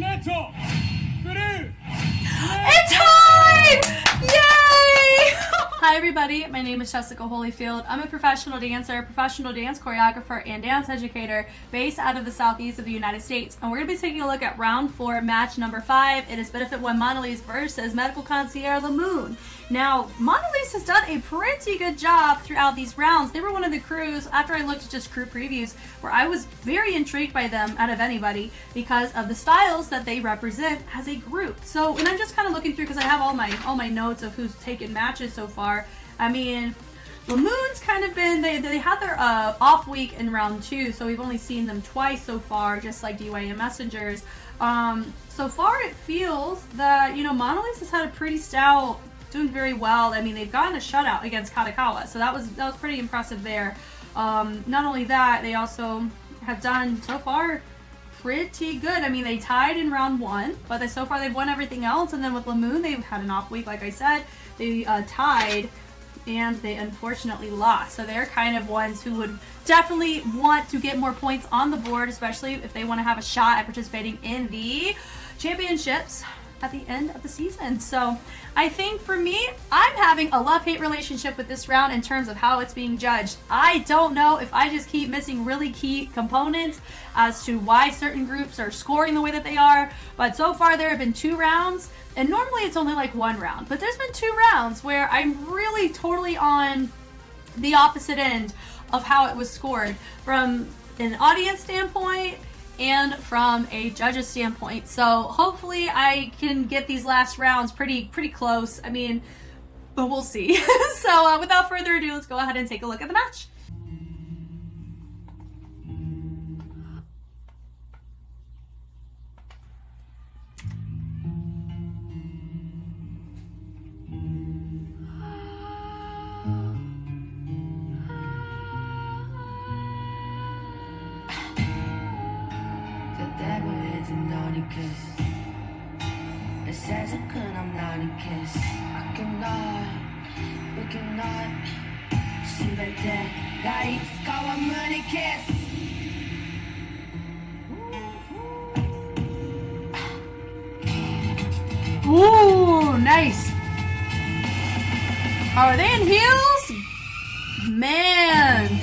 It's tied! Yay! Hi everybody, my name is Jessica Holyfield. I'm a professional dancer, professional dance choreographer, and dance educator based out of the southeast of the United States. And we're going to be taking a look at round 4, match number 5. It is Benefit 1 MONOLIZ versus Medical Concierge imoon. Now, MONOLIZ has done a pretty good job throughout these rounds. They were one of the crews, after I looked at just crew previews, where I was very intrigued by them out of anybody because of the styles that they represent as a group. So, and I'm just kind of looking through because I have all my notes of who's taken matches so far. I mean, imoon's kind of been, they had their off week in round 2, so we've only seen them twice so far, just like DYM Messengers. So far it feels that, you know, MONOLIZ has had a pretty stout, doing very well. I mean, they've gotten a shutout against Katakawa, so that was pretty impressive there. Not only that, they also have done so far pretty good. I mean, they tied in round 1, but so far they've won everything else. And then with imoon, they've had an off week, like I said. They tied, and they unfortunately lost. So they're kind of ones who would definitely want to get more points on the board, especially if they want to have a shot at participating in the championships at the end of the season. So I think for me, I'm having a love-hate relationship with this round in terms of how it's being judged. I don't know if I just keep missing really key components as to why certain groups are scoring the way that they are, but so far there have been 2 rounds, and normally it's only like 1 round, but there's been 2 rounds where I'm really totally on the opposite end of how it was scored from an audience standpoint and from a judge's standpoint. So hopefully I can get these last rounds pretty close. I mean, but we'll see. So without further ado, let's go ahead and take a look at the match. Ooh, nice. Oh, are they in heels? Man.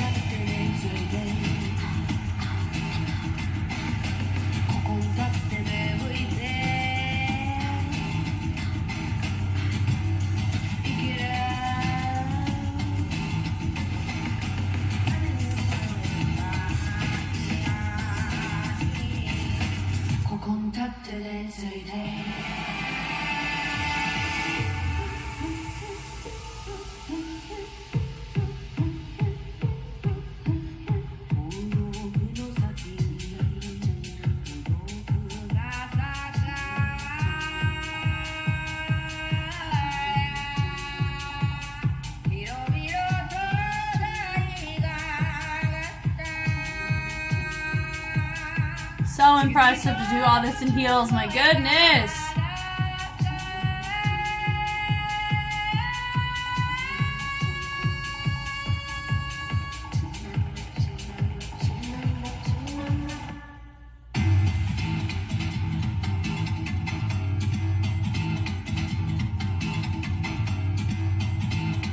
So impressive to do all this in heels, my goodness.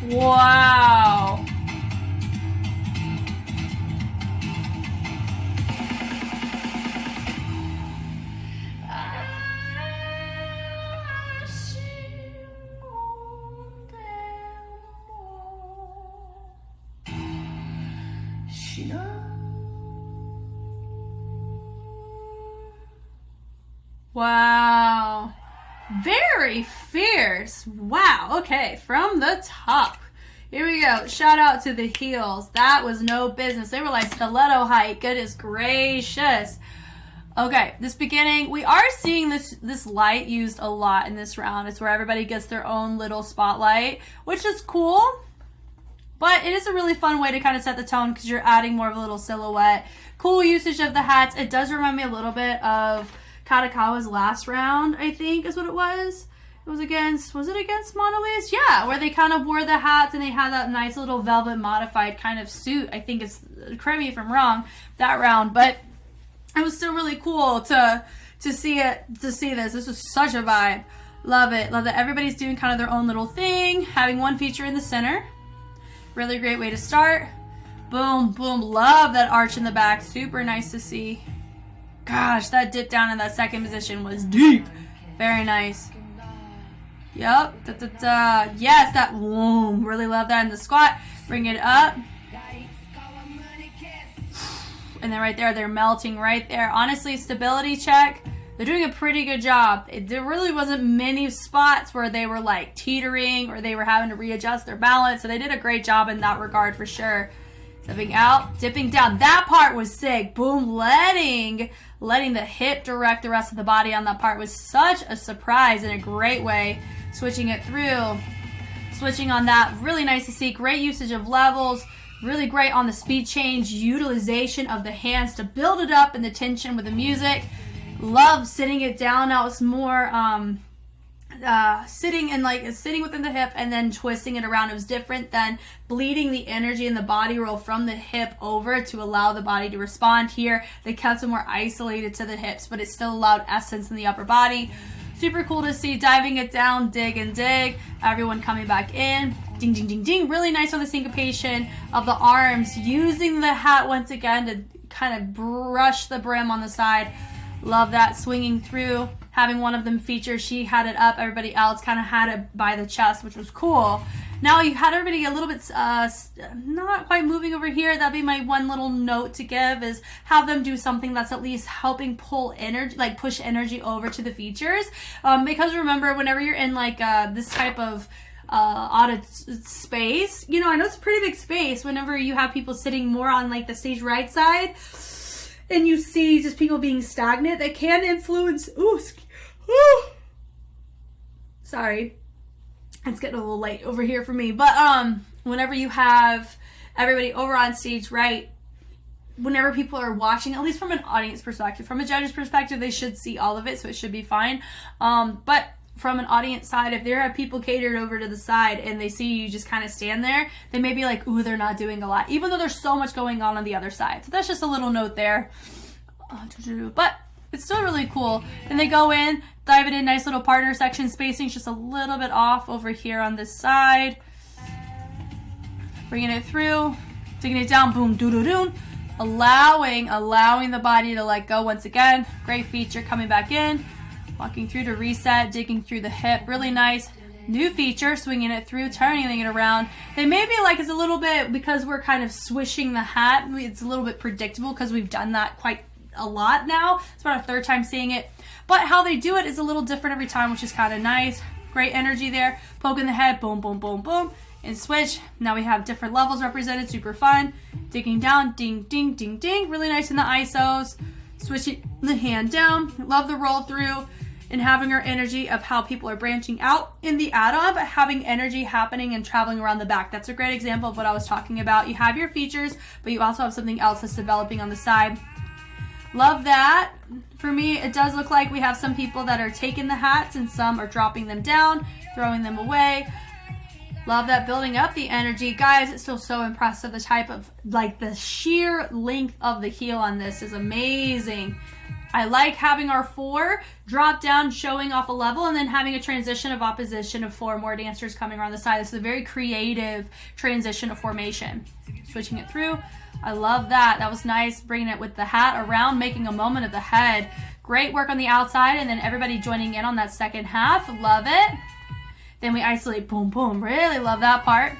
Wow. Wow. Very fierce. Wow. Okay, from the top. Here we go. Shout out to the heels. That was no business. They were like stiletto height. Goodness gracious. Okay, this beginning, we are seeing this light used a lot in this round. It's where everybody gets their own little spotlight, which is cool. But it is a really fun way to kind of set the tone because you're adding more of a little silhouette. Cool usage of the hats. It does remind me a little bit of Katakawa's last round, I think is what it was. It was it against MONOLIZ? Yeah, where they kind of wore the hats and they had that nice little velvet modified kind of suit. I think it's, correct me if I'm wrong, that round. But it was still really cool to to see this. This was such a vibe. Love it. Love that everybody's doing kind of their own little thing, having one feature in the center. Really great way to start. Boom, boom. Love that arch in the back. Super nice to see. Gosh, that dip down in that second position was deep. Very nice. Yep. Da, da, da. Yes, that. Boom. Really love that in the squat. Bring it up. And then right there, they're melting right there. Honestly, stability check. They're doing a pretty good job. There really wasn't many spots where they were like teetering or they were having to readjust their balance. So they did a great job in that regard for sure. Stepping out, dipping down. That part was sick. Boom, letting the hip direct the rest of the body on that part was such a surprise in a great way. Switching it through. Switching on that. Really nice to see. Great usage of levels. Really great on the speed change. Utilization of the hands to build it up and the tension with the music. Love sitting it down. Now it's more sitting within the hip and then twisting it around. It was different than bleeding the energy in the body roll from the hip over to allow the body to respond. Here they kept it more isolated to the hips, but it still allowed essence in the upper body. Super cool to see. Diving it down, dig and dig. Everyone coming back in. Ding, ding, ding, ding. Really nice on the syncopation of the arms. Using the hat once again to kind of brush the brim on the side. Love that. Swinging through. Having one of them feature. She had it up. Everybody else kind of had it by the chest, which was cool. Now you had everybody a little bit not quite moving over here. That'd be my one little note to give, is have them do something that's at least helping pull energy, like push energy over to the features. Because remember, whenever you're in like this type of audit space, you know, I know it's a pretty big space. Whenever you have people sitting more on like the stage right side, and you see just people being stagnant, that can influence. Sorry, it's getting a little late over here for me. But whenever you have everybody over on stage right, whenever people are watching, at least from an audience perspective, from a judge's perspective, they should see all of it, so it should be fine. But from an audience side, if there are people catered over to the side and they see you just kind of stand there, they may be like, ooh, they're not doing a lot, even though there's so much going on the other side. So that's just a little note there. But it's still really cool. And they go in, dive it in, nice little partner section. Spacing's just a little bit off over here on this side. Bringing it through, digging it down, boom, doo-doo-doo. Allowing the body to let go once again. Great feature coming back in. Walking through to reset, digging through the hip, really nice. New feature, swinging it through, turning it around. They may be like, it's a little bit, because we're kind of swishing the hat, it's a little bit predictable because we've done that quite a lot now. It's about our third time seeing it. But how they do it is a little different every time, which is kind of nice. Great energy there. Poking the head, boom, boom, boom, boom. And switch. Now we have different levels represented, super fun. Digging down, ding, ding, ding, ding. Really nice in the ISOs. Switching the hand down. Love the roll through. And having our energy of how people are branching out in the add-on, but having energy happening and traveling around the back. That's a great example of what I was talking about. You have your features, but you also have something else that's developing on the side. Love that. For me, it does look like we have some people that are taking the hats and some are dropping them down, throwing them away. Love that, building up the energy. Guys, it's still so impressive. The type of, like, the sheer length of the heel on this is amazing. I like having our 4 drop down, showing off a level, and then having a transition of opposition of 4 more dancers coming around the side. This is a very creative transition of formation. Switching it through. I love that. That was nice, bringing it with the hat around, making a moment of the head. Great work on the outside, and then everybody joining in on that second half. Love it. Then we isolate, boom, boom. Really love that part.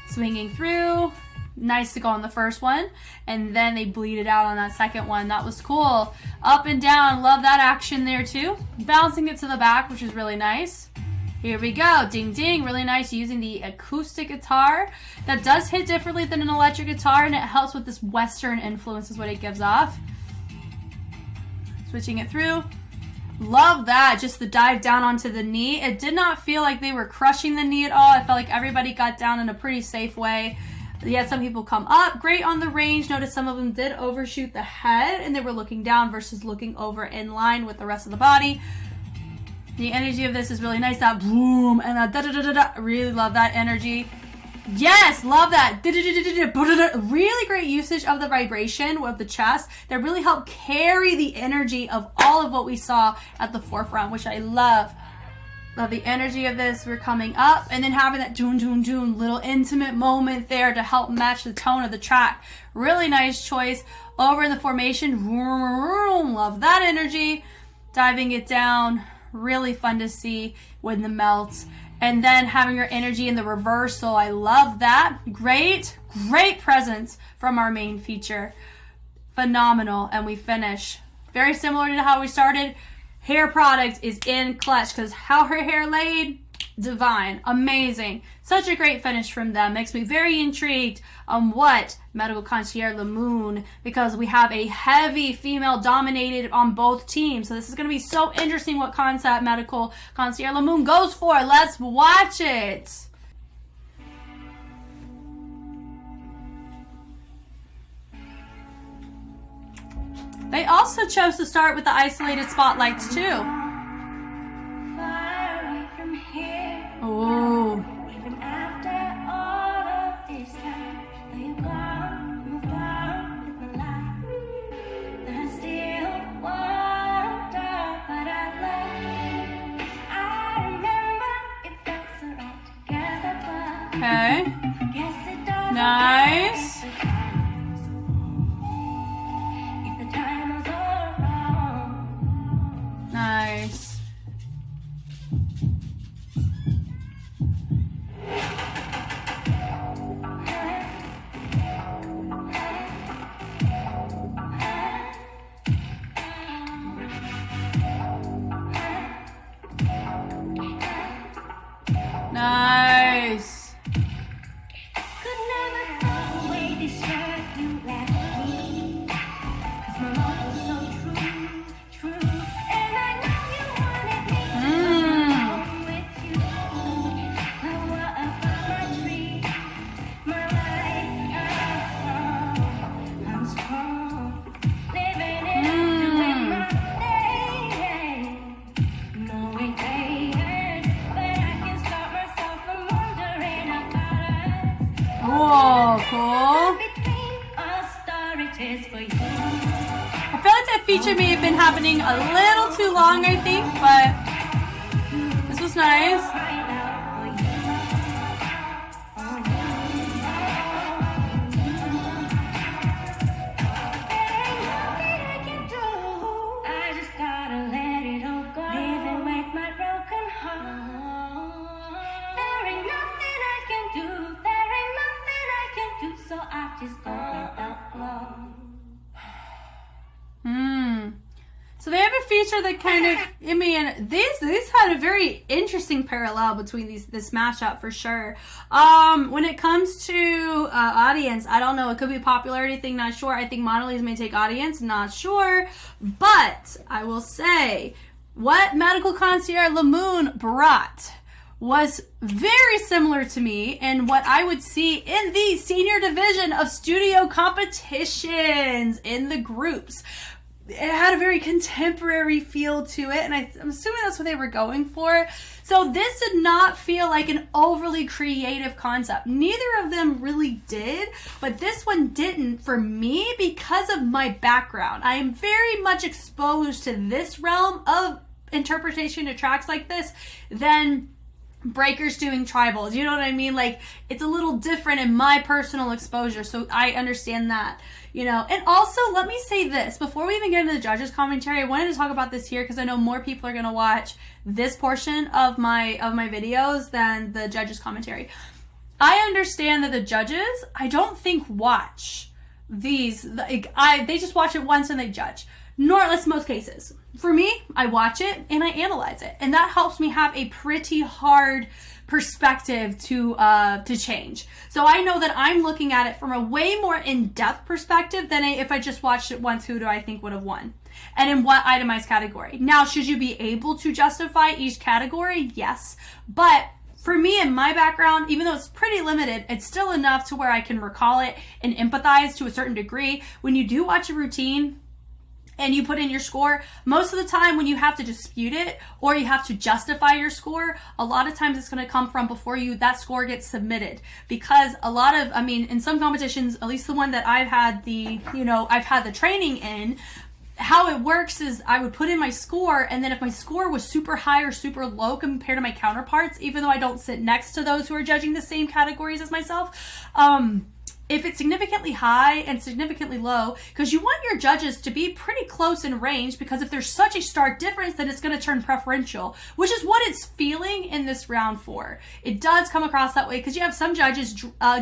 Swinging through. Nice to go on the first one, and then they bleed it out on that second one. That was cool. Up and down, love that action there too. Bouncing it to the back, which is really nice. Here we go, ding ding, really nice, using the acoustic guitar. That does hit differently than an electric guitar, and it helps with this Western influence is what it gives off. Switching it through. Love that, just the dive down onto the knee. It did not feel like they were crushing the knee at all. I felt like everybody got down in a pretty safe way. You had some people come up, great on the range. Notice some of them did overshoot the head and they were looking down versus looking over in line with the rest of the body. The energy of this is really nice, that boom and that da-da-da-da-da. Really love that energy. Yes, love that. Really great usage of the vibration with the chest that really helped carry the energy of all of what we saw at the forefront, which I love. Love the energy of this. We're coming up and then having that doon, doon, doon little intimate moment there to help match the tone of the track. Really nice choice. Over in the formation, love that energy. Diving it down, really fun to see when the melts. And then having your energy in the reversal. I love that. Great presence from our main feature. Phenomenal. And we finish very similar to how we started. Hair product is in clutch because how her hair laid, divine, amazing. Such a great finish from them. Makes me very intrigued on what Medical Concierge Imoon, because we have a heavy female dominated on both teams. So this is going to be so interesting what concept Medical Concierge Imoon goes for. Let's watch it. They also chose to start with the isolated spotlights too. Oh. Even after all of this time, though you gone, moved on with my life, I still wonder what I love. I remember it felt so right together, but Okay. guess it doesn't Nice. if the time was all wrong. Nice. Nice. Could never throw away this shirt you left me, 'cause my love was so true, and I know you wanted me to come home with you. I were up on my tree, my life, I'm strong, living it, doing my thing, knowing but I can stop myself from wondering about us. Whoa, cool. Between us, star it is for you. I feel like that feature may have been happening a little too long, I think, but this was nice. Right now for you. There ain't nothing I can do. I just gotta let it all go. Living with my broken heart. There ain't nothing I can do. There ain't nothing I can do. So I just go with the flow. So they have a feature that kind of, I mean, these had a very interesting parallel between this mashup for sure. When it comes to audience, I don't know. It could be a popularity thing, not sure. I think MONOLIZ may take audience, not sure. But I will say, what Medical Concierge Imoon brought was very similar to me and what I would see in the senior division of studio competitions in the groups. It had a very contemporary feel to it, and I'm assuming that's what they were going for. So this did not feel like an overly creative concept. Neither of them really did, but this one didn't for me because of my background. I am very much exposed to this realm of interpretation of tracks like this than breakers doing tribals. You know what I mean? Like, it's a little different in my personal exposure, so I understand that. You know, and also let me say this before we even get into the judges' commentary. I wanted to talk about this here because I know more people are going to watch this portion of my videos than the judges' commentary. I understand that the judges, I don't think watch these. They just watch it once and they judge. Nor that's most cases. For me, I watch it and I analyze it, and that helps me have a pretty hard perspective to change. So I know that I'm looking at it from a way more in-depth perspective than if I just watched it once. Who do I think would have won? And in what itemized category? Now, should you be able to justify each category? Yes. But for me and my background, even though it's pretty limited, it's still enough to where I can recall it and empathize to a certain degree. When you do watch a routine, and you put in your score, most of the time when you have to dispute it or you have to justify your score, a lot of times it's going to come from before that score gets submitted. Because a lot of, I mean, in some competitions, at least the one that I've had the training in, how it works is I would put in my score, and then if my score was super high or super low compared to my counterparts, even though I don't sit next to those who are judging the same categories as myself, if it's significantly high and significantly low, because you want your judges to be pretty close in range, because if there's such a stark difference, then it's going to turn preferential, which is what it's feeling in this round 4. It does come across that way, because you have some judges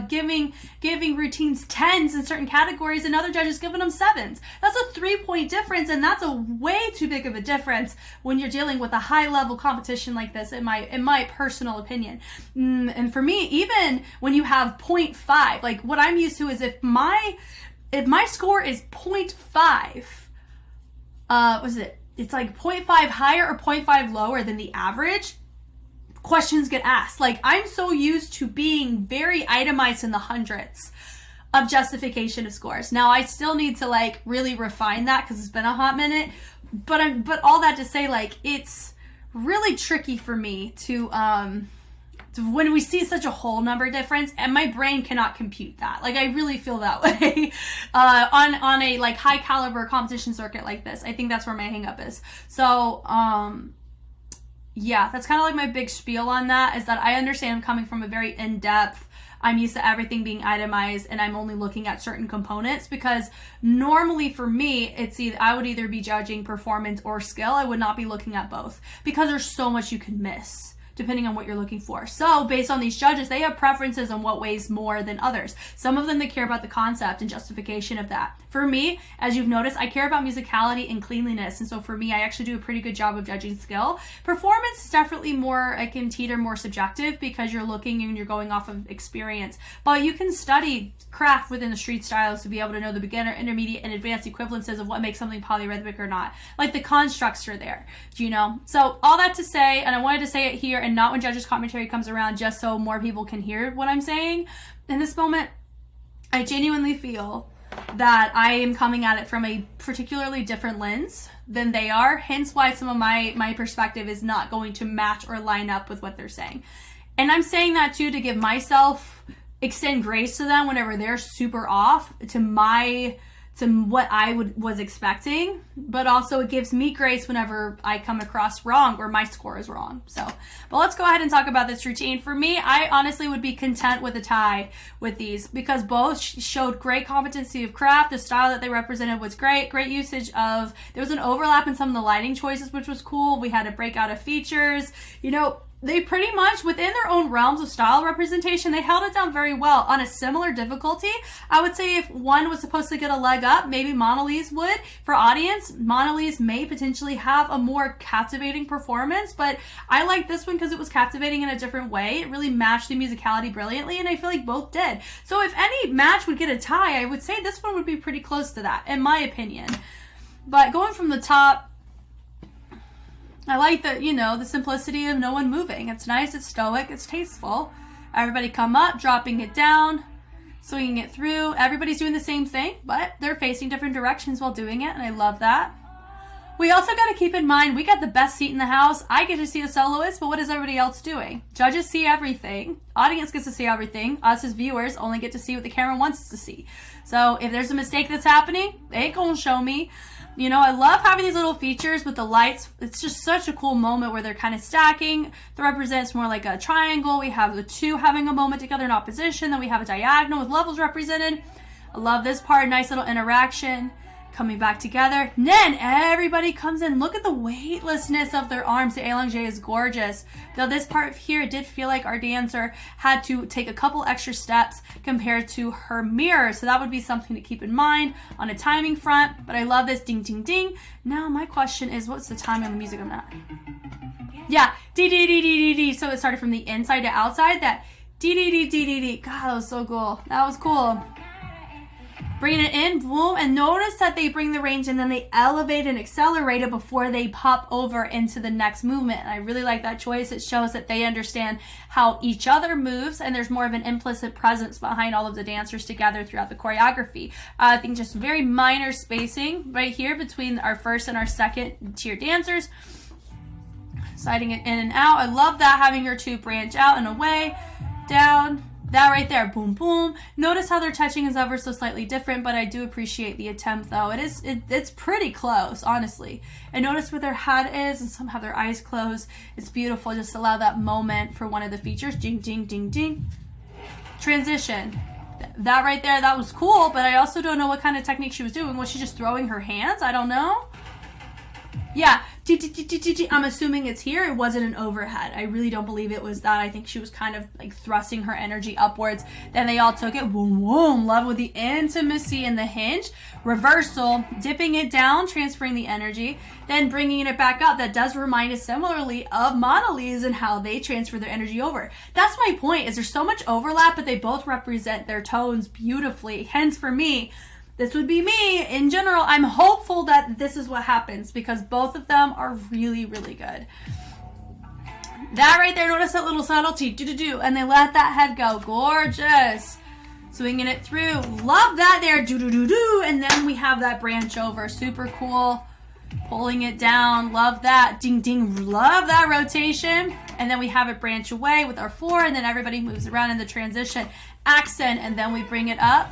giving routines 10s in certain categories and other judges giving them 7s. That's a 3-point difference, and that's a way too big of a difference when you're dealing with a high level competition like this, in my personal opinion. And for me, even when you have 0.5, like what I'm used to is if my score is 0.5, it's like 0.5 higher or 0.5 lower than the average, questions get asked. Like, I'm so used to being very itemized in the hundreds of justification of scores. Now I still need to like really refine that because it's been a hot minute, but all that to say, like, it's really tricky for me to when we see such a whole number difference, and my brain cannot compute that. Like, I really feel that way on a like high caliber competition circuit like this. I think that's where my hang up is. So yeah, that's kind of like my big spiel on that, is that I understand I'm coming from a very in-depth, I'm used to everything being itemized, and I'm only looking at certain components, because normally for me, I would either be judging performance or skill. I would not be looking at both, because there's so much you can miss depending on what you're looking for. So based on these judges, they have preferences on what weighs more than others. Some of them, they care about the concept and justification of that. For me, as you've noticed, I care about musicality and cleanliness. And so for me, I actually do a pretty good job of judging skill. Performance is definitely more, I can teeter more subjective, because you're looking and you're going off of experience. But you can study craft within the street styles to be able to know the beginner, intermediate, and advanced equivalences of what makes something polyrhythmic or not. Like, the constructs are there, you know? So all that to say, and I wanted to say it here and not when judges commentary comes around, just so more people can hear what I'm saying. In this moment, I genuinely feel that I am coming at it from a particularly different lens than they are, hence why some of my perspective is not going to match or line up with what they're saying. And I'm saying that too to give myself, extend grace to them whenever they're super off to what I was expecting, but also it gives me grace whenever I come across wrong or my score is wrong. So, but let's go ahead and talk about this routine. For me, I honestly would be content with a tie with these, because both showed great competency of craft. The style that they represented was great usage of, there was an overlap in some of the lighting choices, which was cool. We had a breakout of features, you know. They pretty much, within their own realms of style representation, they held it down very well. On a similar difficulty, I would say if one was supposed to get a leg up, maybe MONOLIZ would. For audience, MONOLIZ may potentially have a more captivating performance, but I like this one because it was captivating in a different way. It really matched the musicality brilliantly, and I feel like both did. So if any match would get a tie, I would say this one would be pretty close to that, in my opinion. But going from the top, I like the simplicity of no one moving. It's nice, it's stoic, it's tasteful. Everybody come up, dropping it down, swinging it through. Everybody's doing the same thing, but they're facing different directions while doing it, and I love that. We also got to keep in mind, we got the best seat in the house. I get to see the soloist, but what is everybody else doing? Judges see everything. Audience gets to see everything. Us as viewers only get to see what the camera wants us to see. So if there's a mistake that's happening, they ain't gonna show me. You know, I love having these little features with the lights. It's just such a cool moment where they're kind of stacking. That represents more like a triangle. We have the two having a moment together in opposition. Then we have a diagonal with levels represented. I love this part. Nice little interaction. Coming back together. And then everybody comes in. Look at the weightlessness of their arms. The allongé is gorgeous. Though this part here, it did feel like our dancer had to take a couple extra steps compared to her mirror. So that would be something to keep in mind on a timing front. But I love this ding, ding, ding. Now my question is, what's the timing on the music on that? Yeah, D, D, D, D, D, D. So it started from the inside to outside. That D, D, D, D, D, D. God, that was so cool. That was cool. Bring it in, boom, and notice that they bring the range and then they elevate and accelerate it before they pop over into the next movement. And I really like that choice. It shows that they understand how each other moves, and there's more of an implicit presence behind all of the dancers together throughout the choreography. I think just very minor spacing right here between our first and our second tier dancers. Sliding it in and out. I love that, having your two branch out and away, down. That right there, boom, boom. Notice how their touching is ever so slightly different, but I do appreciate the attempt though. It's pretty close, honestly. And notice where their head is, and some have their eyes closed. It's beautiful. Just allow that moment for one of the features. Ding, ding, ding, ding. Transition. That right there, that was cool, but I also don't know what kind of technique she was doing. Was she just throwing her hands? I don't know. Yeah, I'm assuming it's here. It wasn't an overhead. I really don't believe it was that. I think she was kind of like thrusting her energy upwards. Then they all took it. Boom, boom. Love with the intimacy and the hinge. Reversal, dipping it down, transferring the energy, then bringing it back up. That does remind us similarly of MONOLIZ and how they transfer their energy over. That's my point, is there's so much overlap, but they both represent their tones beautifully. Hence, for me, this would be me. In general, I'm hopeful that this is what happens because both of them are really, really good. That right there, notice that little subtlety, do-do-do, and they let that head go. Gorgeous. Swinging it through. Love that there, do-do-do-do, and then we have that branch over. Super cool. Pulling it down. Love that. Ding, ding. Love that rotation. And then we have it branch away with our 4, and then everybody moves around in the transition. Accent, and then we bring it up.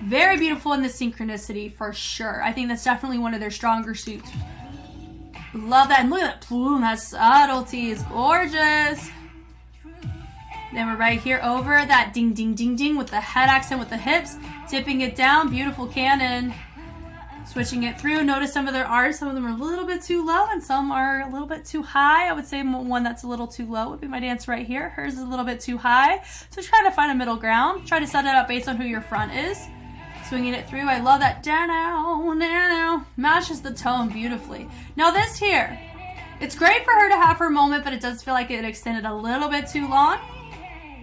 Very beautiful in the synchronicity for sure. I think that's definitely one of their stronger suits. Love that. And look at that plume. That subtlety is gorgeous. Then we're right here over that ding, ding, ding, ding with the head accent with the hips. Tipping it down. Beautiful cannon. Switching it through. Notice some of their arms. Some of them are a little bit too low and some are a little bit too high. I would say one that's a little too low would be my dance right here. Hers is a little bit too high. So try to find a middle ground. Try to set it up based on who your front is. Swinging it through. I love that. Down. Matches the tone beautifully. Now this here, it's great for her to have her moment, but it does feel like it extended a little bit too long.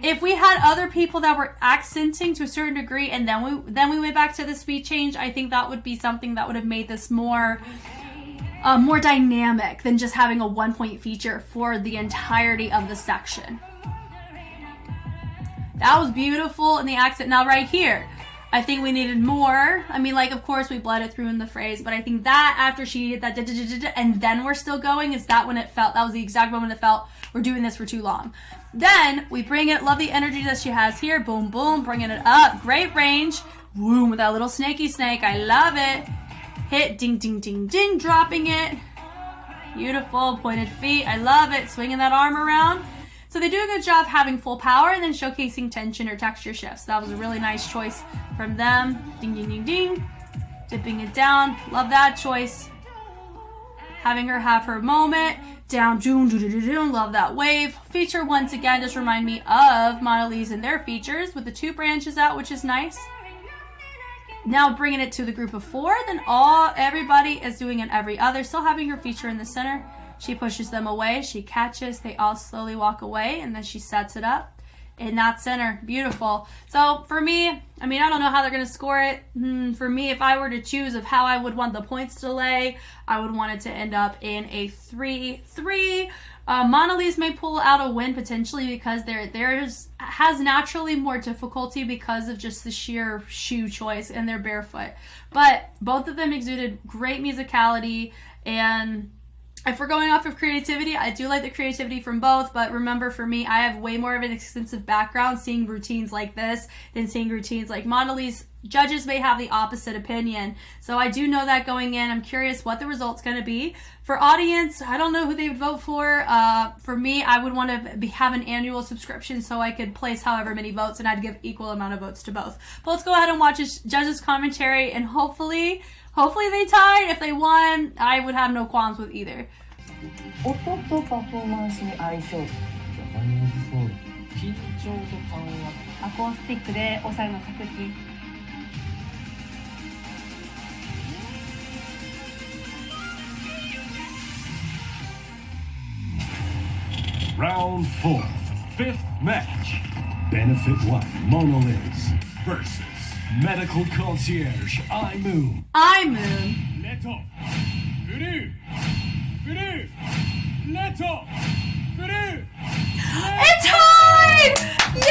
If we had other people that were accenting to a certain degree and then we went back to the speed change, I think that would be something that would have made this more dynamic than just having a 1-point feature for the entirety of the section. That was beautiful in the accent. Now right here, I think we needed more. I mean, like, of course, we bled it through in the phrase, but I think that after she did that, and then we're still going, is that when it felt, that was the exact moment it felt, we're doing this for too long. Then we bring it, love the energy that she has here, boom, boom, bringing it up, great range, boom, with that little snaky snake, I love it. Hit, ding, ding, ding, ding, dropping it. Beautiful, pointed feet, I love it, swinging that arm around. So they do a good job having full power and then showcasing tension or texture shifts. That was a really nice choice from them. Ding, ding, ding, ding. Dipping it down. Love that choice. Having her have her moment. Down, doom, doo, doo, doo, doo. Love that wave. Feature once again just remind me of MONOLIZ and their features with the 2 branches out, which is nice. Now bringing it to the group of 4, then everybody is doing an every other, still having her feature in the center. She pushes them away, she catches, they all slowly walk away, and then she sets it up in that center. Beautiful. So for me, I mean, I don't know how they're going to score it. For me, if I were to choose of how I would want the points to lay, I would want it to end up in a 3-3. MONOLIZ may pull out a win potentially because theirs has naturally more difficulty because of just the sheer shoe choice and their barefoot. But both of them exuded great musicality, and if we're going off of creativity, I do like the creativity from both, but remember for me, I have way more of an extensive background seeing routines like this than seeing routines like MONOLIZ. Judges may have the opposite opinion. So I do know that going in. I'm curious what the result's going to be. For audience, I don't know who they would vote for. For me, I would want to have an annual subscription so I could place however many votes, and I'd give equal amount of votes to both. But let's go ahead and watch judges' commentary, and hopefully they tied. If they won, I would have no qualms with either. 音とパフォーマンスに相性。ジャパニーズソウル、緊張と緩和。アコースティックでおしゃれな作品。Round 4, 5th match. Benefit 1, MONOLIZ versus Medical Concierge imoon imoon. レッドブルーブルーレッドブルー It's tied! Yay!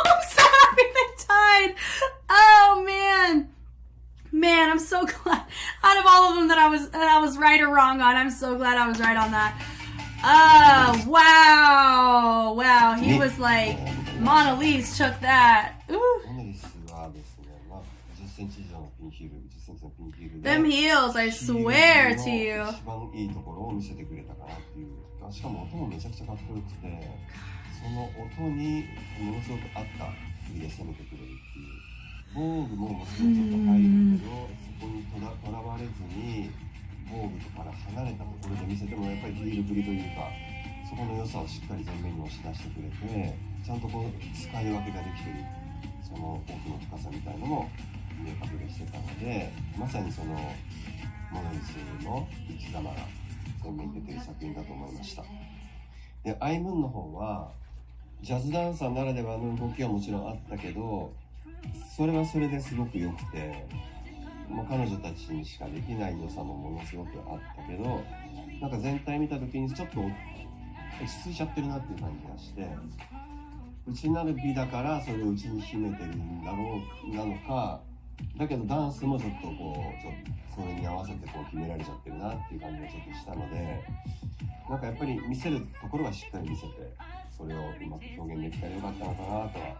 I'm so happy they tied. Oh man. Man, I'm so glad. Out of all of them that I was right or wrong on, I'm so glad I was right on that. Oh, wow. Wow. He was like, MONOLIZ took that. Ooh. モノリスはですね、まあ、10センチ以上のピンヒール、10センチのピンヒールで Them heels, I swear to you. 一番いいところを見せてくれたかなっていう。しかも音もめちゃくちゃかっこよくて、その音にものすごく合った振りで攻めてくれるっていう。防具ももちろんちょっと入るけど、そこにとらわれずに防具から離れたところで見せてもやっぱりヒール振りというか、そこの良さをしっかり前面に押し出してくれて、ちゃんとこう使い分けができてる、その奥の深さみたいのも見え隠れしてたので、まさにそのモノリスの生き様が前面に出てる作品だと思いました。で、アイムーンの方はジャズダンサーならではの動きはもちろんあったけど、それはそれですごく良くて、もう彼女たちにしかできない良さもものすごくあったけど、なんか全体見た時にちょっと落ち着いちゃってるなっていう感じがして、内なる美だからそれを内に秘めてるんだろうなのか、だけどダンスもちょっとこう、ちょっとそれに合わせてこう決められちゃってるなっていう感じがちょっとしたので、なんかやっぱり見せるところはしっかり見せて、それをうまく表現できたらよかったのかなとは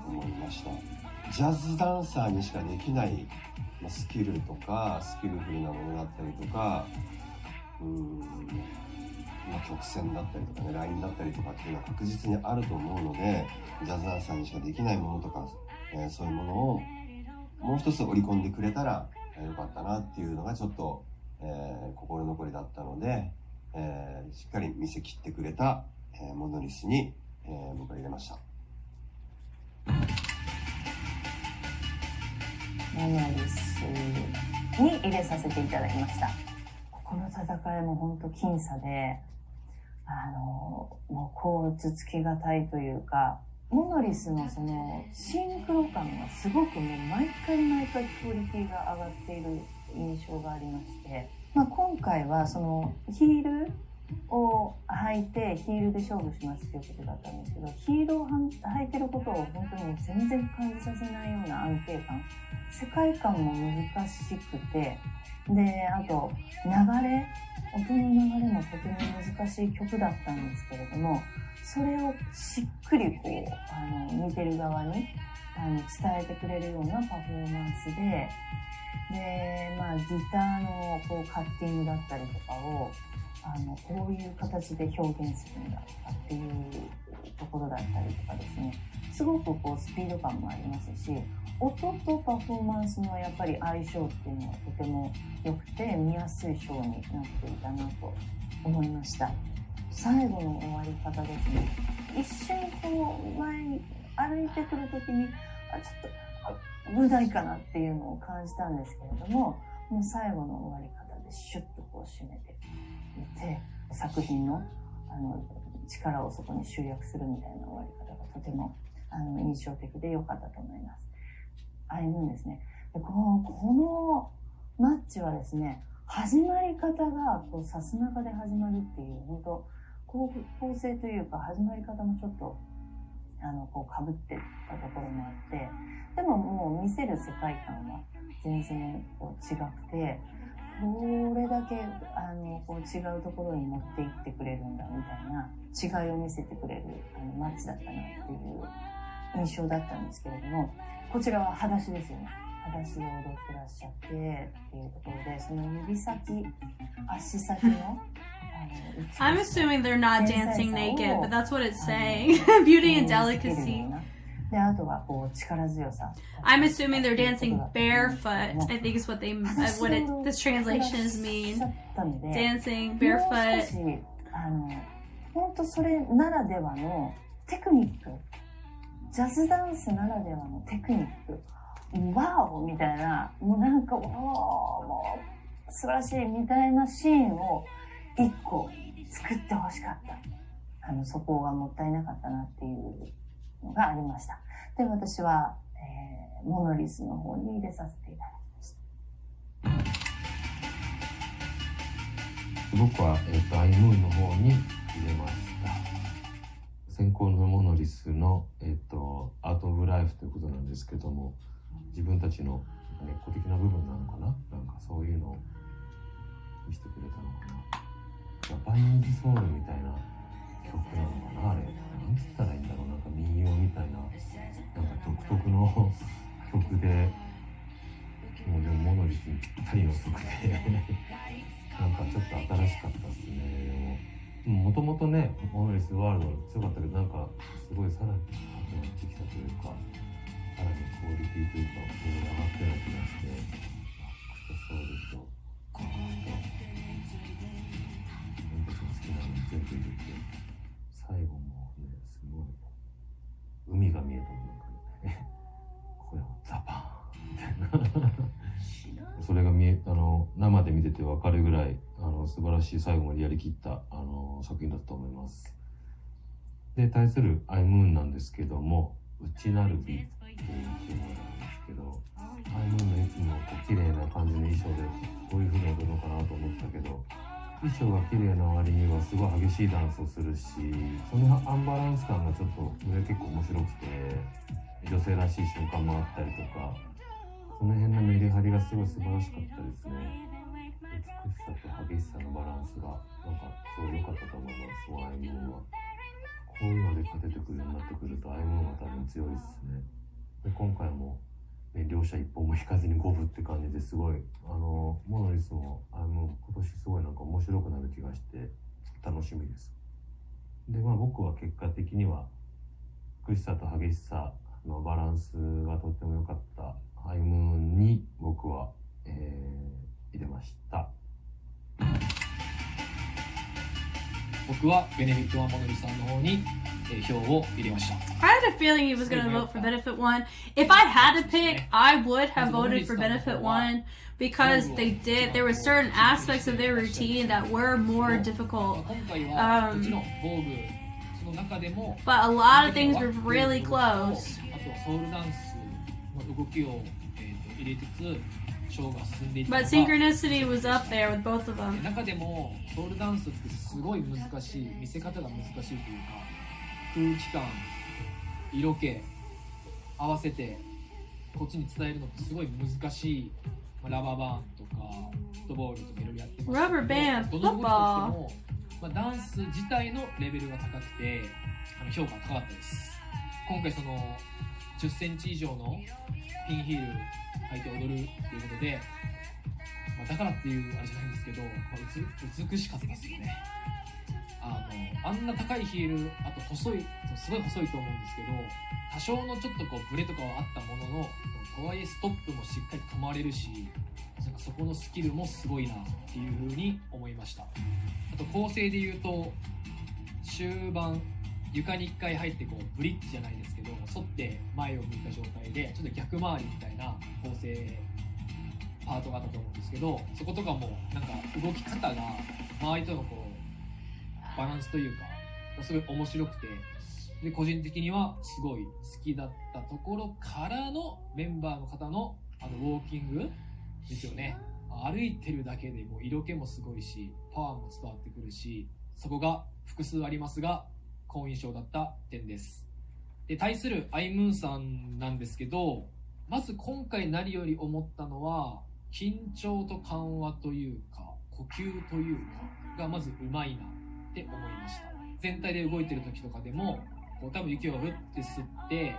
思いました。ジャズダンサーにしかできないスキルとかスキルフルなものだったりとか、曲線だったりとかね、ラインだったりとかっていうのは確実にあると思うので、ジャズダンサーにしかできないものとか、そういうものをもう一つ織り込んでくれたらよかったなっていうのがちょっと、心残りだったので、しっかり見せ切ってくれた、モノリスに、僕は入れました。モノリスに入れさせていただきました。この戦いも本当僅差で、もうこう頭つけがたいというか、モノリスのそのシンクロ感がすごくもう毎回クオリティが上がっている印象がありまして、今回はそのヒールを履いてヒールで勝負しますっていうことだったんですけど、ヒールを履いてることを本当に全然感じさせないような安定感、世界観も難しくて、であと音の流れもとても難しい曲だったんですけれども、それをしっくりこう見てる側に伝えてくれるようなパフォーマンスで、ギターのこうカッティングだったりとかをこういう形で表現するんだとかっていうところだったりとかですね、すごくこうスピード感もありますし、音とパフォーマンスのやっぱり相性っていうのはとても良くて見やすいショーになっていたなと思いました。最後の終わり方ですね。一瞬こう前に歩いてくるときにちょっと無題かなっていうのを感じたんですけれども、もう最後の終わり方でシュッとこう締めていて、作品の力をそこに集約するみたいな終わり方がとても印象的で良かったと思います。アイムーンですね。でこのマッチはですね、始まり方がこうさすまかで始まるっていう本当構成というか始まり方もちょっとこう被ってたところもあって、でももう見せる世界観は全然こう違くて、これだけこう違うところに持っていってくれるんだみたいな違いを見せてくれるマッチだったなっていう印象だったんですけれども、こちらは裸足ですよね。裸足で踊ってらっしゃってっていうところで、その指先足先のI'm assuming they're not dancing naked, but that's what it's saying. Beauty and delicacy. で、あとはこう力強さ。I'm assuming they're dancing barefoot. I think is what this translation is mean. Dancing barefoot. 本当それならではのテクニック、ジャズダンスならではのテクニック、ワオみたいな、もうなんかもう素晴らしいみたいなシーンを一個作ってほしかった。そこがもったいなかったなっていうのがありました。で、私は、モノリスの方に入れさせていただきました。僕は、アイムーンの方に入れました。先行のモノリスの、アート・オブ・ライフということなんですけども、自分たちの根っこ的な部分なのかな、なんかそういうのを見せてくれたのかな。ジャパニーズソウルみたいな曲なのかな、あれ。なんつったらいいんだろう、なんか民謡みたいな、なんか独特の曲で、もうでもモノリスにぴったりの曲でなんかちょっと新しかったですね。もともとね、モノリスワールド強かったけど、なんかすごいさらに高くなってきたというか、さらにクオリティというか、上がってる気がして、バックとソウルと、自分たちの好きなのに全部入れて、最後もね、すごい、海が見えたのなんかね、ここでもザパーンみたいな。それが生で見てて分かるぐらい素晴らしい、最後までやりきった作品だったと思います。で、対するアイムーンなんですけども、内なる美っていうテーマなんですけど、アイムーンのいつも綺麗な感じの衣装でこういう風に踊るのかなと思ったけど、衣装が綺麗な割にはすごい激しいダンスをするし、そのアンバランス感がちょっと結構面白くて、女性らしい瞬間もあったりとか、その辺のメリハリがすごい素晴らしかったですね。美しさと激しさのバランスがなんかすごい良かったと思います。アイムーンはこういうので勝ててくるようになってくると、アイムーンは多分強いですね。で、今回も、ね、両者一本も引かずに五分って感じですごいモノリスもアイムーン今年すごいなんか面白くなる気がして楽しみです。で、僕は結果的には美しさと激しさのバランスがとっても良かったアイムーンに僕は、入れました。僕はベネフィットワンモノリさんの方に、票を入れました。I had a feeling he was going to vote for Benefit One. If I had to pick, I would have voted for Benefit One because there were certain aspects of their routine that were more difficult. 今回はもちろん防具その中でも But a lot of things were really close. あとはソウルダンスの動きを、入れつつショーが進んでいったの But が synchronicity was up there with both of them. 中でもソウルダンスってすごい難しい、見せ方が難しいというか、空気感、色気合わせてこっちに伝えるのってすごい難しい、ラバーバーンとかフットボールとかいろいろやってますけど、 Rubber band, どの動きとしても、ダンス自体のレベルが高くて評価が高かったです。今回その10センチ以上のピンヒール履いて踊るということで、だからっていうあれじゃないんですけど、美しかったですよね。あんな高いヒール、あと細い、すごい細いと思うんですけど、多少のちょっとこうブレとかはあったものの、とはいえストップもしっかり止まれるし、なんかそこのスキルもすごいなっていう風に思いました。あと構成で言うと、終盤床に1回入ってこうブリッジじゃないですけど、反って前を向いた状態でちょっと逆回りみたいな構成パートがあったと思うんですけど、そことかもなんか動き方が周りとのこうバランスというかすごい面白くて、で個人的にはすごい好きだったところからのメンバーの方のウォーキングですよね。歩いてるだけでもう色気もすごいし、パワーも伝わってくるし、そこが複数ありますが好印象だった点です。で、対するアイムーンさんなんですけど、まず今回何より思ったのは緊張と緩和というか呼吸というかがまずうまいなって思いました。全体で動いてる時とかでもこう多分息をふって吸って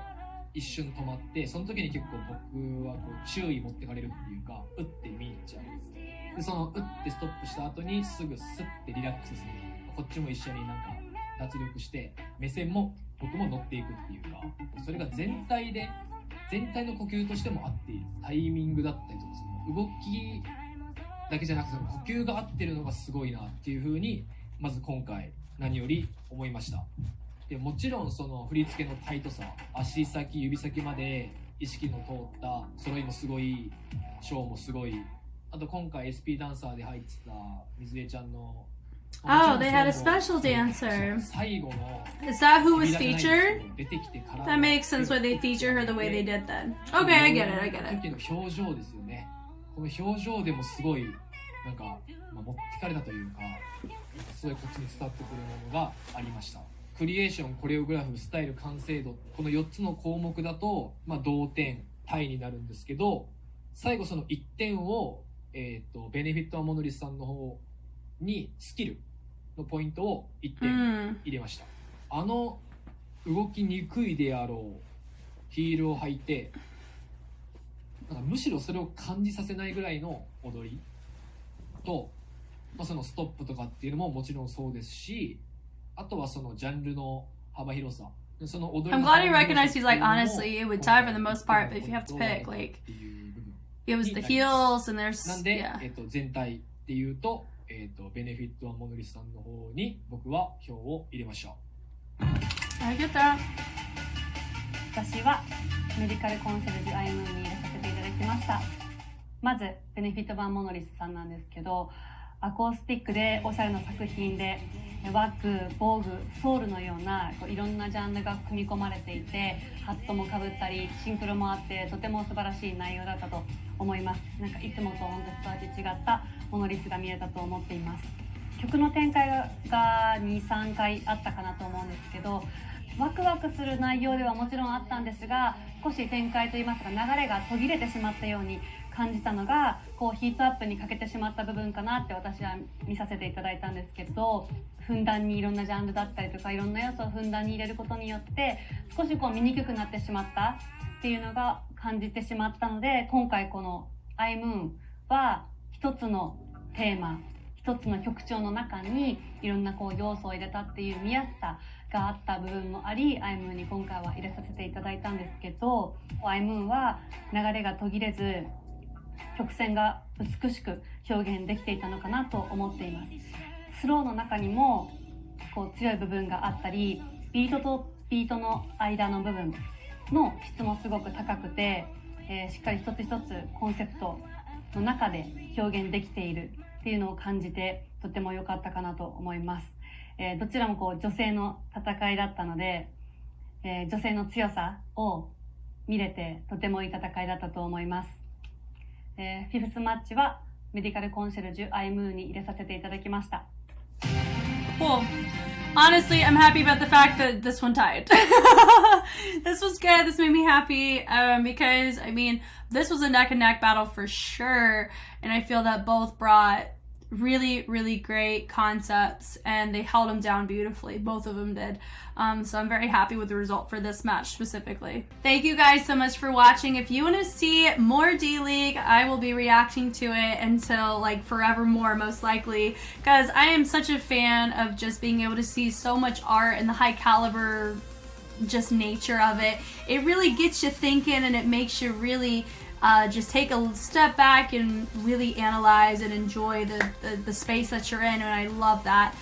一瞬止まって、その時に結構僕はこう注意持ってかれるっていうか、打って見入っちゃう。でその打ってストップした後にすぐスッてリラックスする。こっちも一緒になんか脱力して目線も僕も乗っていくっていうか、それが全体の呼吸としても合っている。タイミングだったりとか、その動きだけじゃなくてその呼吸が合ってるのがすごいなっていう風にまず今回何より思いました。でもちろんその振り付けのタイトさ、足先指先まで意識の通った揃いもすごい、ショーもすごい、あと今回 SP ダンサーで入ってた水江ちゃんの Oh, they had a special dancer. 最後の Is that who was 扉じゃないんです featured? けど出てきてから That makes sense why they feature her the way they did then. Okay, I get it, I get it. 時の表情ですよね。この表情でもすごいなんか、持ってかれたというか、すごいこっちに伝わってくるものがありました。クリエーション、コレオグラフ、スタイル、完成度、この4つの項目だと、同点、タイになるんですけど、最後その1点を、ベネフィット・アモノリスさんの方にスキルのポイントを1点入れました。あの動きにくいであろうヒールを履いて、なんかむしろそれを感じさせないぐらいの踊りと、そのストップとかっていうのももちろんそうですし、あとはそのジャンルの幅広さ。その踊り I'm の glad you 幅広さ recognized he's like, honestly, it would tie for the most part, but if you have to pick, like, it was the heels and there's, なんで、 yeah. 全体っていうと、ベネフィット・アモノリスさんの方に僕は票を入れました。I get that. 私はメディカルコンシェルジュアイムーンに入れさせていただきました。まずベネフィット・バン・モノリスさんなんですけど、アコースティックでおしゃれな作品でワッグ、防具、ソウルのようないろんなジャンルが組み込まれていて、ハットもかぶったりシンクロもあってとても素晴らしい内容だったと思います。なんかいつもと本当に一味違ったモノリスが見えたと思っています。曲の展開が 2,3 回あったかなと思うんですけど、ワクワクする内容ではもちろんあったんですが、少し展開といいますか流れが途切れてしまったように感じたのが、ヒートアップに欠けてしまった部分かなって私は見させていただいたんですけど、ふんだんにいろんなジャンルだったりとかいろんな要素をふんだんに入れることによって少し見にくくなってしまったっていうのが感じてしまったので、今回このアイムーンは一つのテーマ、一つの曲調の中にいろんな要素を入れたっていう見やすさがあった部分もあり、アイムーンに今回は入れさせていただいたんですけど、アイムーンは流れが途切れず曲線が美しく表現できていたのかなと思っています。スローの中にも強い部分があったり、ビートとビートの間の部分の質もすごく高くて、しっかり一つ一つコンセプトの中で表現できているっていうのを感じてとても良かったかなと思います。どちらも女性の戦いだったので、女性の強さを見れてとてもいい戦いだったと思います。フィフスマッチはメディカルコンシェルジュアイムーンに入れさせていただきました。Cool. Honestly, I'm happy about the fact that this one tied. This was good. This made me happy because, I mean, this was a neck and neck battle for sure. And I feel that both brought really, really great concepts and they held them down beautifully. Both of them did. So I'm very happy with the result for this match specifically. Thank you guys so much for watching. If you want to see more D.LEAGUE, I will be reacting to it until forevermore, most likely, because I am such a fan of just being able to see so much art and the high caliber just nature of it. It really gets you thinking and it makes you really just take a step back and really analyze and enjoy the space that you're in, and I love that.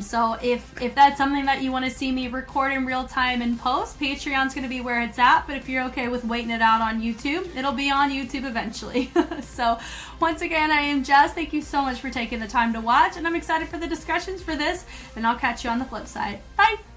So if that's something that you want to see me record in real time and post, Patreon's going to be where it's at, but if you're okay with waiting it out on YouTube, it'll be on YouTube eventually. So once again, I am Jess. Thank you so much for taking the time to watch, and I'm excited for the discussions for this, and I'll catch you on the flip side. Bye!